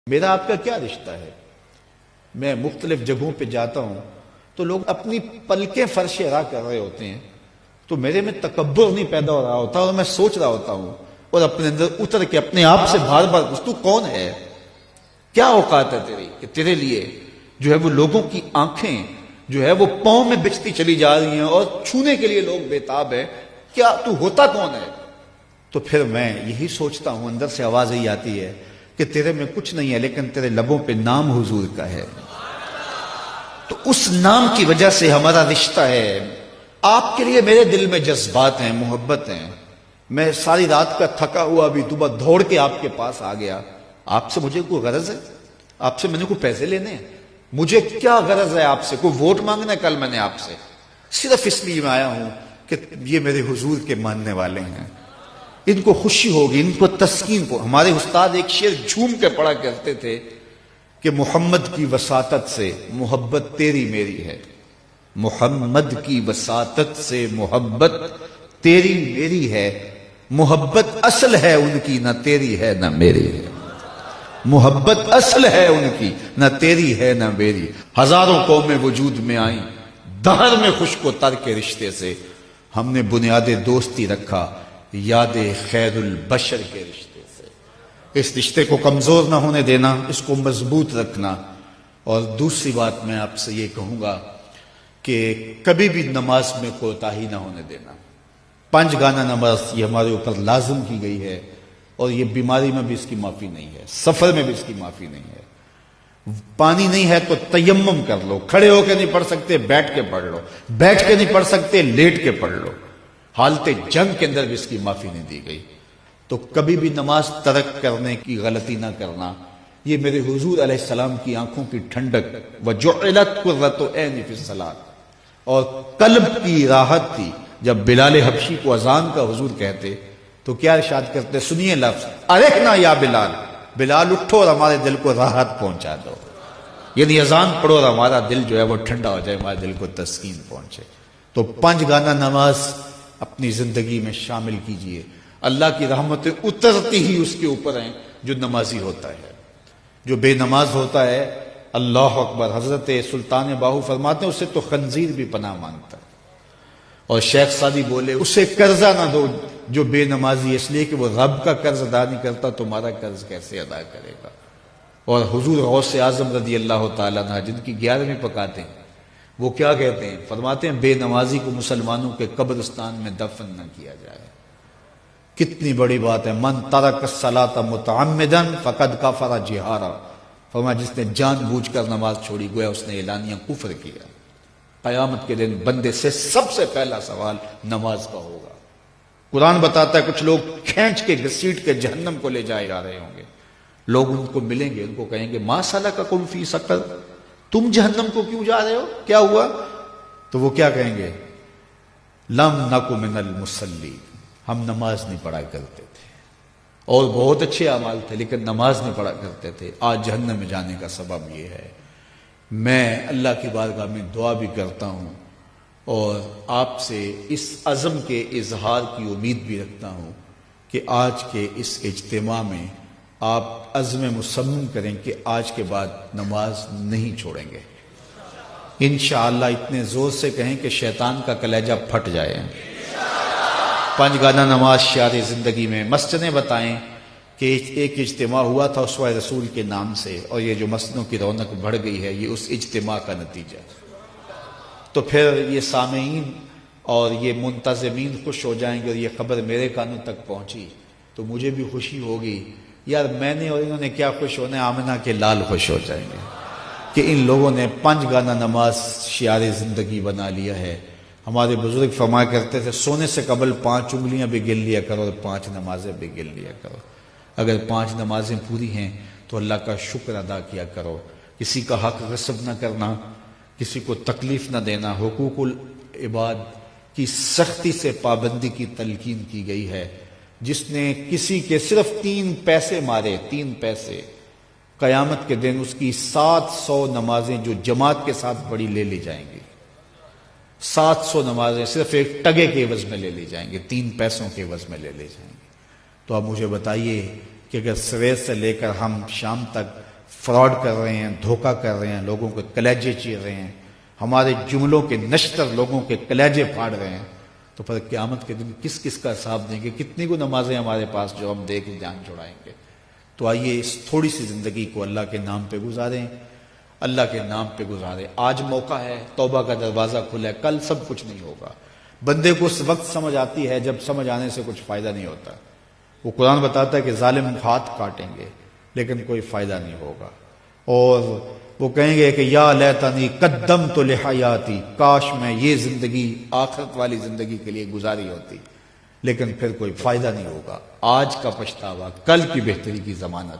میرا آپ کا کیا رشتہ ہے؟ میں مختلف جگہوں پہ جاتا ہوں تو لوگ اپنی پلکیں فرش راہ کر رہے ہوتے ہیں تو میرے میں تکبر نہیں پیدا ہو رہا ہوتا اور میں سوچ رہا ہوتا ہوں اور اپنے اندر اتر کے اپنے آپ سے بار بار تو کون ہے؟ کیا اوقات ہے تیری کہ تیرے لیے جو ہے وہ لوگوں کی آنکھیں جو ہے وہ پاؤں میں بچتی چلی جا رہی ہیں اور چھونے کے لیے لوگ بےتاب ہے؟ کیا تو ہوتا کون ہے؟ تو پھر میں یہی سوچتا ہوں، اندر سے آواز یہی آتی ہے کہ تیرے میں کچھ نہیں ہے لیکن تیرے لبوں پہ نام حضور کا ہے، تو اس نام کی وجہ سے ہمارا رشتہ ہے۔ آپ کے لیے میرے دل میں جذبات ہیں، محبت ہیں۔ میں ساری رات کا تھکا ہوا بھی صبح دوڑ کے آپ کے پاس آ گیا۔ آپ سے مجھے کوئی غرض ہے؟ آپ سے میں نے کوئی پیسے لینے ہیں؟ مجھے کیا غرض ہے آپ سے؟ کوئی ووٹ مانگنا ہے کل میں نے آپ سے؟ صرف اس لیے میں آیا ہوں کہ یہ میرے حضور کے ماننے والے ہیں، ان کو خوشی ہوگی، ان کو تسکین کو۔ ہمارے استاد ایک شعر جھوم کے پڑھا کرتے تھے کہ محمد کی وساطت سے محبت تیری میری ہے، محمد کی وساطت سے محبت تیری میری ہے، محبت اصل ہے ان کی نہ تیری ہے نہ میری ہے، محبت اصل ہے ان کی نہ تیری ہے نہ میری۔ ہزاروں قومیں وجود میں آئیں دہر میں خشک و تر کے رشتے سے، ہم نے بنیاد دوستی رکھا یاد خیر البشر کے رشتے سے۔ اس رشتے کو کمزور نہ ہونے دینا، اس کو مضبوط رکھنا۔ اور دوسری بات میں آپ سے یہ کہوں گا کہ کبھی بھی نماز میں کوتاہی نہ ہونے دینا۔ 5 گانا نماز یہ ہمارے اوپر لازم کی گئی ہے اور یہ بیماری میں بھی اس کی معافی نہیں ہے، سفر میں بھی اس کی معافی نہیں ہے۔ پانی نہیں ہے تو تیمم کر لو، کھڑے ہو کے نہیں پڑھ سکتے بیٹھ کے پڑھ لو، بیٹھ کے نہیں پڑھ سکتے لیٹ کے پڑھ لو۔ حالت جنگ کے اندر بھی اس کی معافی نہیں دی گئی۔ تو کبھی بھی نماز ترک کرنے کی غلطی نہ کرنا۔ یہ میرے حضور علیہ السلام کی آنکھوں کی ٹھنڈک وَجُعِلَتْ قُرَّةُ عَيْنِي فِي الصَّلَاةِ، اور قلب کی راحت تھی۔ جب بلال حبشی کو اذان کا حضور کہتے تو کیا ارشاد کرتے؟ سنیے لفظ ارحنا یا بلال، بلال اٹھو اور ہمارے دل کو راحت پہنچا دو، یعنی اذان پڑھو اور ہمارا دل جو ہے وہ ٹھنڈا ہو جائے، ہمارے دل کو تسکین پہنچے۔ تو 5 گانا نماز اپنی زندگی میں شامل کیجئے۔ اللہ کی رحمتیں اترتی ہی اس کے اوپر ہیں جو نمازی ہوتا ہے۔ جو بے نماز ہوتا ہے، اللہ اکبر، حضرت سلطان باہو فرماتے ہیں اسے تو خنزیر بھی پناہ مانگتا ہے۔ اور شیخ سعدی بولے اسے قرضہ نہ دو جو بے نمازی، اس لیے کہ وہ رب کا قرض ادا نہیں کرتا، تمہارا قرض کیسے ادا کرے گا؟ اور حضور غوث اعظم رضی اللہ تعالیٰ عنہ جن کی 11ویں پکاتے ہیں، وہ کیا کہتے ہیں؟ فرماتے ہیں بے نمازی کو مسلمانوں کے قبرستان میں دفن نہ کیا جائے۔ کتنی بڑی بات ہے، من ترک الصلاۃ متعمدا فقد کفر جہارا، فرمایا جس نے جان بوجھ کر نماز چھوڑی گویا اس نے اعلانیہ کفر کیا۔ قیامت کے دن بندے سے سب سے پہلا سوال نماز کا ہوگا۔ قرآن بتاتا ہے کچھ لوگ کھینچ کے گھسیٹ کے جہنم کو لے جائے جا رہے ہوں گے، لوگ ان کو ملیں گے، ان کو کہیں گے ما سلککم فی سقر، تم جہنم کو کیوں جا رہے ہو، کیا ہوا؟ تو وہ کیا کہیں گے؟ لم نک من المصلین، ہم نماز نہیں پڑھا کرتے تھے، اور بہت اچھے اعمال تھے لیکن نماز نہیں پڑھا کرتے تھے، آج جہنم میں جانے کا سبب یہ ہے۔ میں اللہ کی بارگاہ میں دعا بھی کرتا ہوں اور آپ سے اس عزم کے اظہار کی امید بھی رکھتا ہوں کہ آج کے اس اجتماع میں آپ عزم مصمم کریں کہ آج کے بعد نماز نہیں چھوڑیں گے انشاءاللہ۔ اتنے زور سے کہیں کہ شیطان کا کلیجہ پھٹ جائے۔ 5 گانا نماز شعار زندگی میں۔ مسجدیں بتائیں کہ ایک اجتماع ہوا تھا اسوہ رسول کے نام سے، اور یہ جو مسجدوں کی رونق بڑھ گئی ہے یہ اس اجتماع کا نتیجہ ہے۔ تو پھر یہ سامعین اور یہ منتظمین خوش ہو جائیں گے اور یہ خبر میرے کانوں تک پہنچی تو مجھے بھی خوشی ہوگی، یار میں نے اور انہوں نے کیا خوش ہونا ہے، آمنہ کے لال خوش ہو جائیں گے کہ ان لوگوں نے 5 گانا نماز شعار زندگی بنا لیا ہے۔ ہمارے بزرگ فرمایا کرتے تھے سونے سے قبل 5 انگلیاں بھی گن لیا کرو اور 5 نمازیں بھی گن لیا کرو۔ اگر 5 نمازیں پوری ہیں تو اللہ کا شکر ادا کیا کرو۔ کسی کا حق غصب نہ کرنا، کسی کو تکلیف نہ دینا، حقوق العباد کی سختی سے پابندی کی تلقین کی گئی ہے۔ جس نے کسی کے صرف 3 پیسے مارے، 3 پیسے، قیامت کے دن اس کی 700 نمازیں جو جماعت کے ساتھ پڑھی لے لی جائیں گی۔ 700 نمازیں صرف ایک ٹگے کے عوض میں لے لی جائیں گے، 3 پیسوں کے عوض میں لے لی جائیں گے۔ تو آپ مجھے بتائیے کہ اگر سویر سے لے کر ہم شام تک فراڈ کر رہے ہیں، دھوکہ کر رہے ہیں، لوگوں کے کلیجے چیر رہے ہیں، ہمارے جملوں کے نشتر لوگوں کے کلیجے پھاڑ رہے ہیں، تو پھر قیامت کے دن کس کس کا حساب دیں گے؟ کتنی کو نمازیں ہمارے پاس جو ہم دے کے جان چھڑائیں گے؟ تو آئیے اس تھوڑی سی زندگی کو اللہ کے نام پہ گزاریں، اللہ کے نام پہ گزاریں۔ آج موقع ہے، توبہ کا دروازہ کھلا ہے، کل سب کچھ نہیں ہوگا۔ بندے کو اس وقت سمجھ آتی ہے جب سمجھ آنے سے کچھ فائدہ نہیں ہوتا۔ وہ قرآن بتاتا ہے کہ ظالم ہاتھ کاٹیں گے لیکن کوئی فائدہ نہیں ہوگا، اور وہ کہیں گے کہ یا لیتنی قدمت لحیاتی، کاش میں یہ زندگی آخرت والی زندگی کے لیے گزاری ہوتی، لیکن پھر کوئی فائدہ نہیں ہوگا۔ آج کا پچھتاوا کل کی بہتری کی ضمانت۔